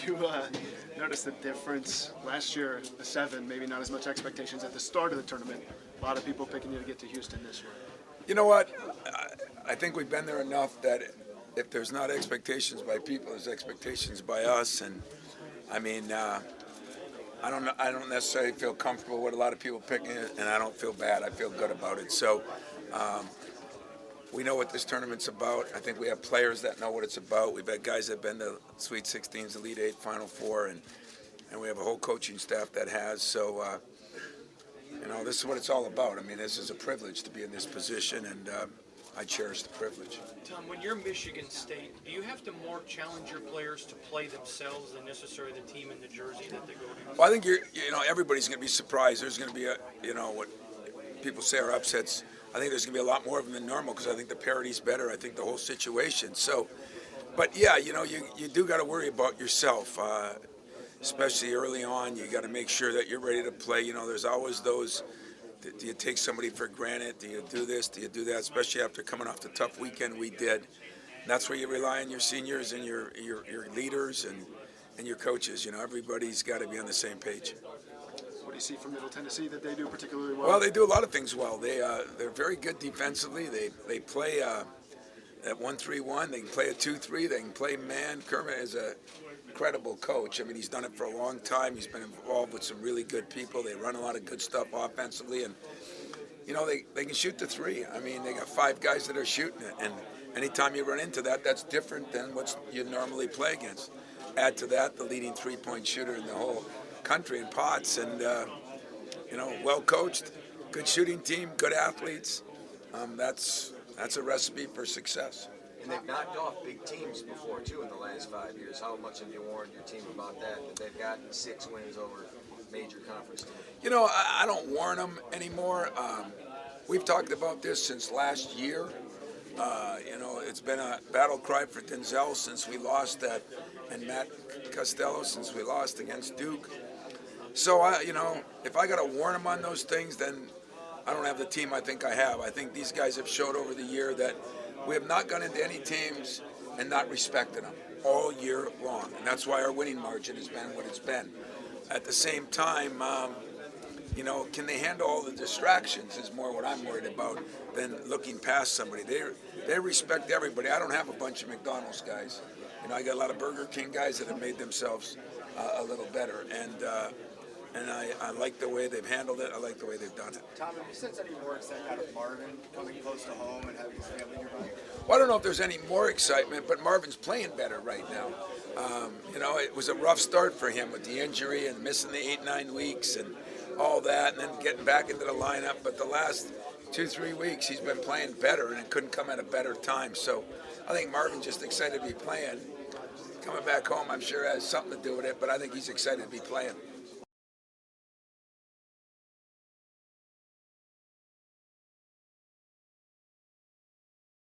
you notice the difference? Last year, a 7, maybe not as much expectations at the start of the tournament. A lot of people picking you to get to Houston this year. You know what? I think we've been there enough that if there's not expectations by people, there's expectations by us. And I mean, I don't necessarily feel comfortable with a lot of people picking it, and I don't feel bad. I feel good about it. So we know what this tournament's about. I think we have players that know what it's about. We've had guys that have been to Sweet 16s, Elite 8, Final Four, and we have a whole coaching staff that has. So, this is what it's all about. I mean, this is a privilege to be in this position, and I cherish the privilege. Tom, when you're Michigan State, do you have to more challenge your players to play themselves than necessarily the team in the jersey that they go to? Well, I think everybody's going to be surprised. There's going to be what people say are upsets. I think there's going to be a lot more of them than normal because I think the parity's better. I think the whole situation. So, but yeah, you do got to worry about yourself, especially early on. You got to make sure that you're ready to play. There's always those. Do you take somebody for granted? Do you do this? Do you do that? Especially after coming off the tough weekend we did. That's where you rely on your seniors and your leaders and your coaches. Everybody's got to be on the same page. What do you see from Middle Tennessee that they do particularly well? Well, they do a lot of things well. They're very good defensively. They play at 1-3-1. They can play a 2-3. They can play man. Kermit is a incredible coach. I mean, he's done it for a long time. He's been involved with some really good people. They run a lot of good stuff offensively, and they can shoot the 3. I mean, they got 5 guys that are shooting it, and anytime you run into that, that's different than what you normally play against. Add to that the leading 3-point shooter in the whole country in Potts, and well coached, good shooting team, good athletes. That's a recipe for success. And they've knocked off big teams before, too, in the last 5 years. How much have you warned your team about that they've gotten 6 wins over major conference teams? I don't warn them anymore. We've talked about this since last year. It's been a battle cry for Denzel since we lost and Matt Costello since we lost against Duke. So, if I got to warn them on those things, then I don't have the team I think I have. I think these guys have showed over the year that we have not gone into any teams and not respected them all year long. And that's why our winning margin has been what it's been. At the same time, can they handle all the distractions is more what I'm worried about than looking past somebody. They respect everybody. I don't have a bunch of McDonald's guys. I got a lot of Burger King guys that have made themselves a little better. And I like the way they've handled it. I like the way they've done it. Tom, have you sensed any more excitement out of Marvin coming close to home and having his family nearby? Well, I don't know if there's any more excitement, but Marvin's playing better right now. It was a rough start for him with the injury and missing the 8-9 weeks and all that, and then getting back into the lineup. But the last 2-3 weeks, he's been playing better, and it couldn't come at a better time. So I think Marvin's just excited to be playing. Coming back home, I'm sure has something to do with it, but I think he's excited to be playing.